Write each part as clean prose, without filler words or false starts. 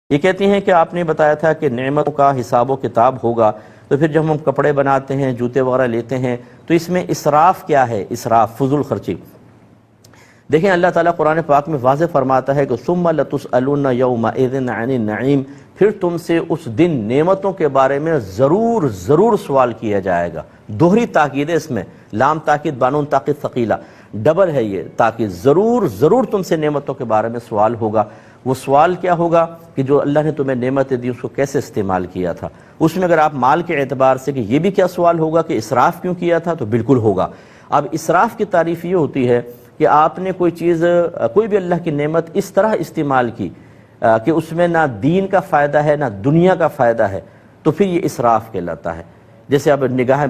یہ کہتی ہیں کہ آپ نے بتایا تھا کہ نعمتوں کا حساب و کتاب ہوگا، تو پھر جب ہم کپڑے بناتے ہیں، جوتے وغیرہ لیتے ہیں، تو اس میں اسراف کیا ہے؟ اسراف، فضول خرچی۔ دیکھیں اللہ تعالیٰ قرآن پاک میں واضح فرماتا ہے کہ ثم لتسألن یومئذ عن النعیم، پھر تم سے اس دن نعمتوں کے بارے میں ضرور سوال کیا جائے گا۔ دوہری تاکید ہے اس میں، لام تاکید بانون تاکید ثقیلہ، ڈبل ہے یہ تاکید، ضرور تم سے نعمتوں کے بارے میں سوال ہوگا۔ وہ سوال کیا ہوگا کہ جو اللہ نے تمہیں نعمتیں دی اس کو کیسے استعمال کیا تھا۔ اس میں اگر آپ مال کے اعتبار سے کہ یہ بھی کیا سوال ہوگا کہ اسراف کیوں کیا تھا، تو بالکل ہوگا۔ اب اسراف کی تعریف یہ ہوتی ہے کہ آپ نے کوئی چیز، کوئی بھی اللہ کی نعمت اس طرح استعمال کی کہ اس میں نہ دین کا فائدہ ہے نہ دنیا کا فائدہ ہے، تو پھر یہ اسراف کہلاتا ہے۔ جیسے اب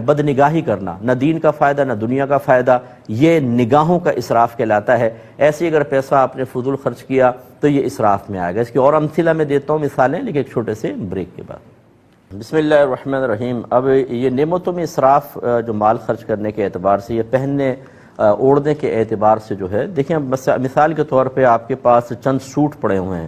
بد نگاہی کرنا، نہ دین کا فائدہ نہ دنیا کا فائدہ، یہ نگاہوں کا اسراف کہلاتا ہے۔ ایسے اگر پیسہ آپ نے فضول خرچ کیا تو یہ اسراف میں آئے گا۔ اس کی اور امثلہ میں دیتا ہوں مثالیں، لیکن ایک چھوٹے سے بریک کے بعد۔ بسم اللہ الرحمن الرحیم۔ اب یہ نعمتوں میں اسراف جو مال خرچ کرنے کے اعتبار سے، یہ پہننے اوڑھنے کے اعتبار سے جو ہے، دیکھیں مثال کے طور پہ آپ کے پاس چند سوٹ پڑے ہوئے ہیں،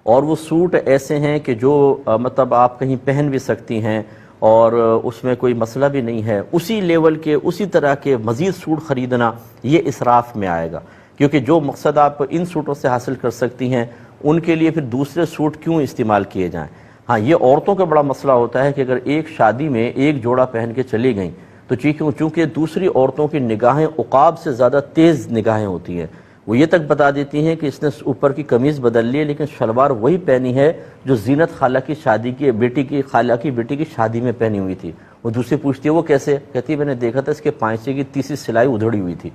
اور وہ سوٹ ایسے ہیں کہ جو مطلب آپ کہیں پہن بھی سکتی ہیں اور اس میں کوئی مسئلہ بھی نہیں ہے، اسی لیول کے اسی طرح کے مزید سوٹ خریدنا یہ اسراف میں آئے گا، کیونکہ جو مقصد آپ ان سوٹوں سے حاصل کر سکتی ہیں ان کے لیے پھر دوسرے سوٹ کیوں استعمال کیے جائیں۔ ہاں یہ عورتوں کا بڑا مسئلہ ہوتا ہے کہ اگر ایک شادی میں ایک جوڑا پہن کے چلی گئیں تو چونکہ دوسری عورتوں کی نگاہیں عقاب سے زیادہ تیز نگاہیں ہوتی ہیں، وہ یہ تک بتا دیتی ہیں کہ اس نے اوپر کی قمیض بدل لی ہے لیکن شلوار وہی پہنی ہے جو زینت خالہ کی شادی کی خالہ کی بیٹی کی شادی میں پہنی ہوئی تھی۔ وہ دوسری پوچھتی ہے وہ کیسے؟ کہتی ہے میں نے دیکھا تھا اس کے پائچے کی تیسری سلائی ادھڑی ہوئی تھی۔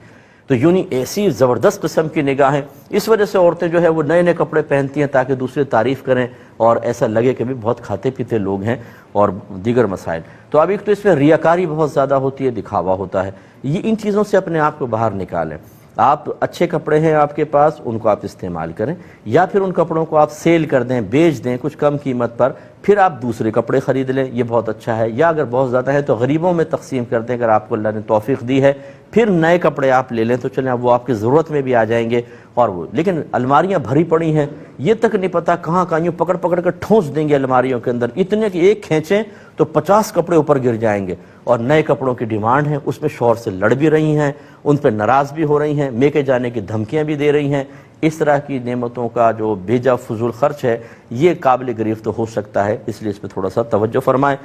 تو یونی ایسی زبردست قسم کی نگاہیں، اس وجہ سے عورتیں جو ہے وہ نئے نئے کپڑے پہنتی ہیں تاکہ دوسرے تعریف کریں اور ایسا لگے کہ بھی بہت کھاتے پیتے لوگ ہیں، اور دیگر مسائل۔ تو اب ایک تو اس میں ریاکاری بہت زیادہ ہوتی ہے، دکھاوا ہوتا ہے۔ یہ ان چیزوں سے اپنے آپ کو باہر نکالیں۔ آپ اچھے کپڑے ہیں آپ کے پاس، ان کو آپ استعمال کریں، یا پھر ان کپڑوں کو آپ سیل کر دیں، بیچ دیں کچھ کم قیمت پر، پھر آپ دوسرے کپڑے خرید لیں، یہ بہت اچھا ہے۔ یا اگر بہت زیادہ ہے تو غریبوں میں تقسیم کر دیں اگر آپ کو اللہ نے توفیق دی ہے، پھر نئے کپڑے آپ لے لیں تو چلیں، اب وہ آپ کی ضرورت میں بھی آ جائیں گے۔ اور وہ لیکن الماریاں بھری پڑی ہیں، یہ تک نہیں پتہ کہاں یوں پکڑ کر ٹھونس دیں گے الماریوں کے اندر، اتنے کہ ایک کھینچیں تو 50 کپڑے اوپر گر جائیں گے۔ اور نئے کپڑوں کی ڈیمانڈ ہے، اس میں شوہر سے لڑ بھی رہی ہیں، ان پہ ناراض بھی ہو رہی ہیں، میکے جانے کی دھمکیاں بھی دے رہی ہیں۔ اس طرح کی نعمتوں کا جو بے جا فضول خرچ ہے یہ قابل گریفت ہو سکتا ہے، اس لیے اس پہ تھوڑا سا توجہ فرمائیں۔